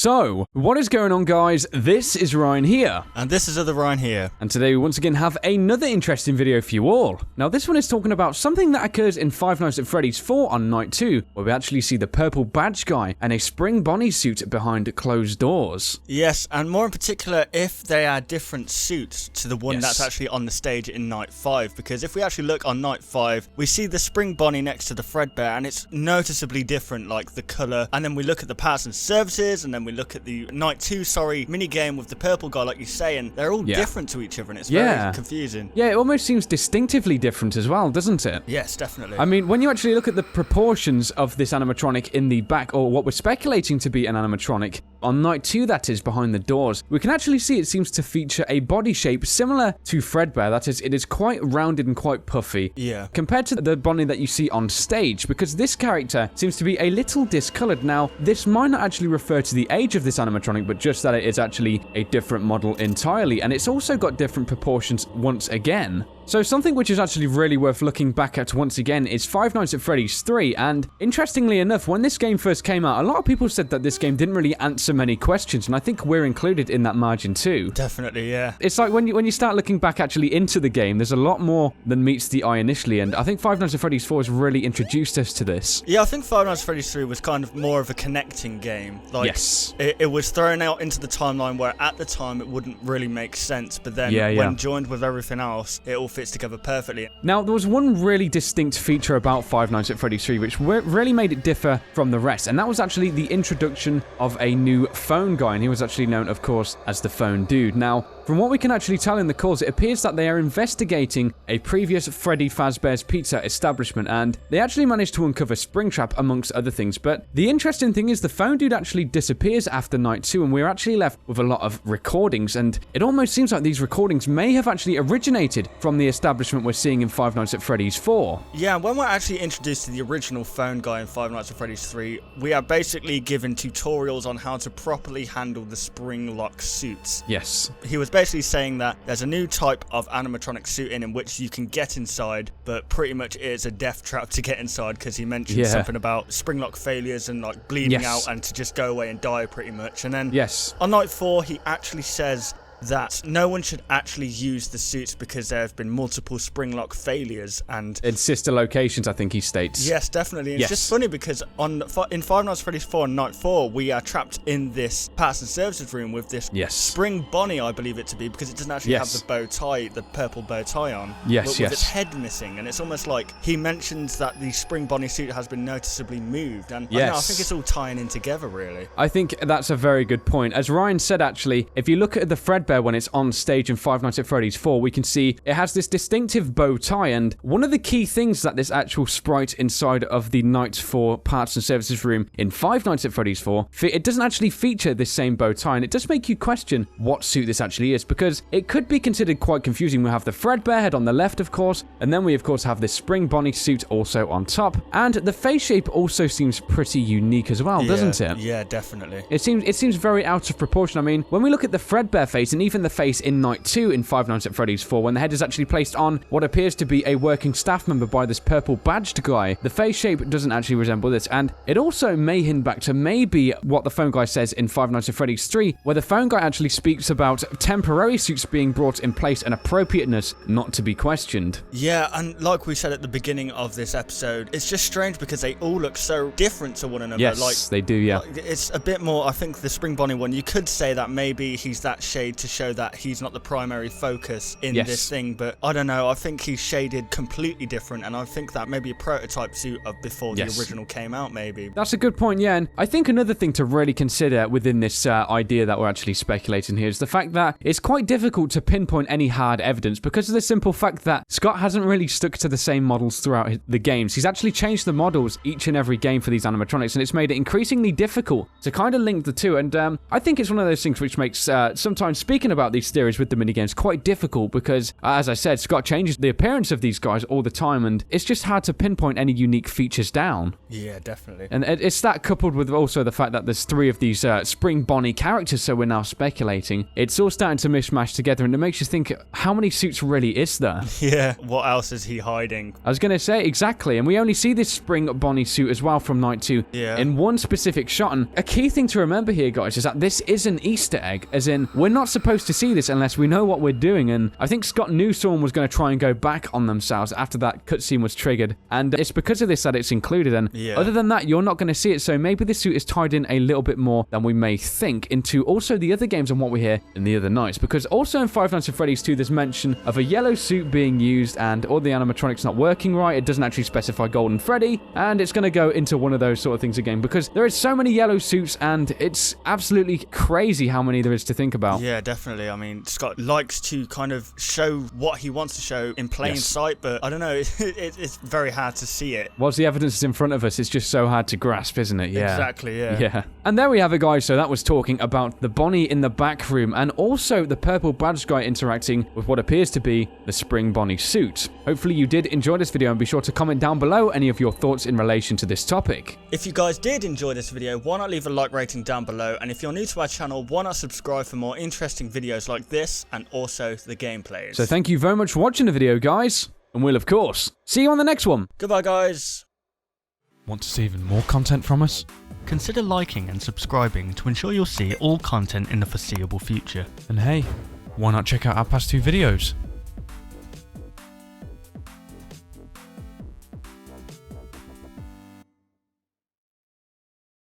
So, what is going on, guys? This is Ryan here. And this is other Ryan here. And today we once again have another interesting video for you all. Now, this one is talking about something that occurs in Five Nights at Freddy's 4 on night 2, where we actually see the purple badge guy and a spring Bonnie suit behind closed doors. Yes, and more in particular, if they are different suits to the one that's actually on the stage in night 5. Because if we actually look on night 5, we see the spring Bonnie next to the Fredbear, and it's noticeably different, like the colour. And then we look at the parts and services, and then we look at the night 2, mini game with the purple guy, like you say, and they're all different to each other, and it's very confusing. Yeah, it almost seems distinctively different as well, doesn't it? Yes, definitely. I mean, when you actually look at the proportions of this animatronic in the back, or what we're speculating to be an animatronic, on night 2 that is, behind the doors, we can actually see it seems to feature a body shape similar to Fredbear. That is, it is quite rounded and quite puffy. Yeah. Compared to the Bonnie that you see on stage, because this character seems to be a little discolored. Now, this might not actually refer to the age of this animatronic, but just that it is actually a different model entirely, and it's also got different proportions once again. So something which is actually really worth looking back at once again is Five Nights at Freddy's 3, and interestingly enough, when this game first came out, a lot of people said that this game didn't really answer many questions, and I think we're included in that margin too. Definitely, yeah. It's like when you start looking back actually into the game, there's a lot more than meets the eye initially, and I think Five Nights at Freddy's 4 has really introduced us to this. Yeah, I think Five Nights at Freddy's 3 was kind of more of a connecting game. Like, yes. It was thrown out into the timeline where at the time it wouldn't really make sense, but then when joined with everything else, it all fits together perfectly. Now, there was one really distinct feature about Five Nights at Freddy's 3 which really made it differ from the rest, and that was actually the introduction of a new phone guy, and he was actually known, of course, as the Phone Dude. Now, from what we can actually tell in the calls, it appears that they are investigating a previous Freddy Fazbear's Pizza establishment, and they actually managed to uncover Springtrap amongst other things. But the interesting thing is the Phone Dude actually disappears after night 2, and we're actually left with a lot of recordings, and it almost seems like these recordings may have actually originated from the establishment we're seeing in Five Nights at Freddy's 4. Yeah, when we're actually introduced to the original phone guy in Five Nights at Freddy's 3, we are basically given tutorials on how to properly handle the spring lock suits. Yes. He was basically saying that there's a new type of animatronic suit in which you can get inside, but pretty much it's a death trap to get inside, because he mentioned something about spring lock failures and like bleeding out and to just go away and die pretty much. And then on night 4, he actually says that no one should actually use the suits because there have been multiple spring lock failures and in sister locations, I think he states. Yes, definitely. It's just funny because in Five Nights at Freddy's 4 and night 4, we are trapped in this parts and services room with this spring Bonnie, I believe it to be, because it doesn't actually have the bow tie, the purple bow tie on. With its head missing, and it's almost like he mentions that the spring Bonnie suit has been noticeably moved, and I think it's all tying in together, really. I think that's a very good point. As Ryan said, actually, if you look at the Fredbear when it's on stage in Five Nights at Freddy's 4, we can see it has this distinctive bow tie, and one of the key things that this actual sprite inside of the Night 4 parts and services room in Five Nights at Freddy's 4, it doesn't actually feature this same bow tie, and it does make you question what suit this actually is, because it could be considered quite confusing. We have the Fredbear head on the left, of course, and then we of course have this spring Bonnie suit also on top, and the face shape also seems pretty unique as well, doesn't it? Yeah, definitely. It seems very out of proportion. I mean, when we look at the Fredbear face, and even the face in night 2 in Five Nights at Freddy's 4, when the head is actually placed on what appears to be a working staff member by this purple badged guy, the face shape doesn't actually resemble this, and it also may hint back to maybe what the phone guy says in Five Nights at Freddy's 3, where the phone guy actually speaks about temporary suits being brought in place and appropriateness not to be questioned. Yeah, and like we said at the beginning of this episode, it's just strange because they all look so different to one another. Yes, they do, yeah. It's a bit more, I think the spring Bonnie one, you could say that maybe he's that shade to show that he's not the primary focus in this thing, but I don't know, I think he's shaded completely different, and I think that maybe a prototype suit of before the original came out, maybe. That's a good point, yeah, and I think another thing to really consider within this idea that we're actually speculating here is the fact that it's quite difficult to pinpoint any hard evidence because of the simple fact that Scott hasn't really stuck to the same models throughout the games. He's actually changed the models each and every game for these animatronics, and it's made it increasingly difficult to kind of link the two, and I think it's one of those things which makes sometimes, speaking speaking about these theories with the minigames, quite difficult because, as I said, Scott changes the appearance of these guys all the time, and it's just hard to pinpoint any unique features down. Yeah, definitely. And it's that coupled with also the fact that there's 3 of these Spring Bonnie characters, so we're now speculating. It's all starting to mishmash together, and it makes you think, how many suits really is there? Yeah, what else is he hiding? I was going to say, exactly, and we only see this Spring Bonnie suit as well from Night 2 in one specific shot, and a key thing to remember here, guys, is that this is an Easter egg, as in, we're not supposed to see this unless we know what we're doing, and I think Scott knew someone was going to try and go back on themselves after that cutscene was triggered, and it's because of this that it's included, and other than that, you're not going to see it, so maybe this suit is tied in a little bit more than we may think into also the other games and what we hear in the other nights, because also in Five Nights at Freddy's 2, there's mention of a yellow suit being used, and all the animatronics not working right. It doesn't actually specify Golden Freddy, and it's going to go into one of those sort of things again, because there is so many yellow suits, and it's absolutely crazy how many there is to think about. Yeah, definitely. I mean, Scott likes to kind of show what he wants to show in plain sight, but I don't know, it's very hard to see it. Whilst the evidence is in front of us, it's just so hard to grasp, isn't it? Yeah. Exactly, yeah. Yeah. And there we have it, guys. So that was talking about the Bonnie in the back room, and also the purple badge guy interacting with what appears to be the Spring Bonnie suit. Hopefully you did enjoy this video, and be sure to comment down below any of your thoughts in relation to this topic. If you guys did enjoy this video, why not leave a like rating down below, and if you're new to our channel, why not subscribe for more interesting videos like this, and also the gameplays. So thank you very much for watching the video, guys, and we'll of course see you on the next one. Goodbye, guys. Want to see even more content from us? Consider liking and subscribing to ensure you'll see all content in the foreseeable future. And hey, why not check out our past 2 videos?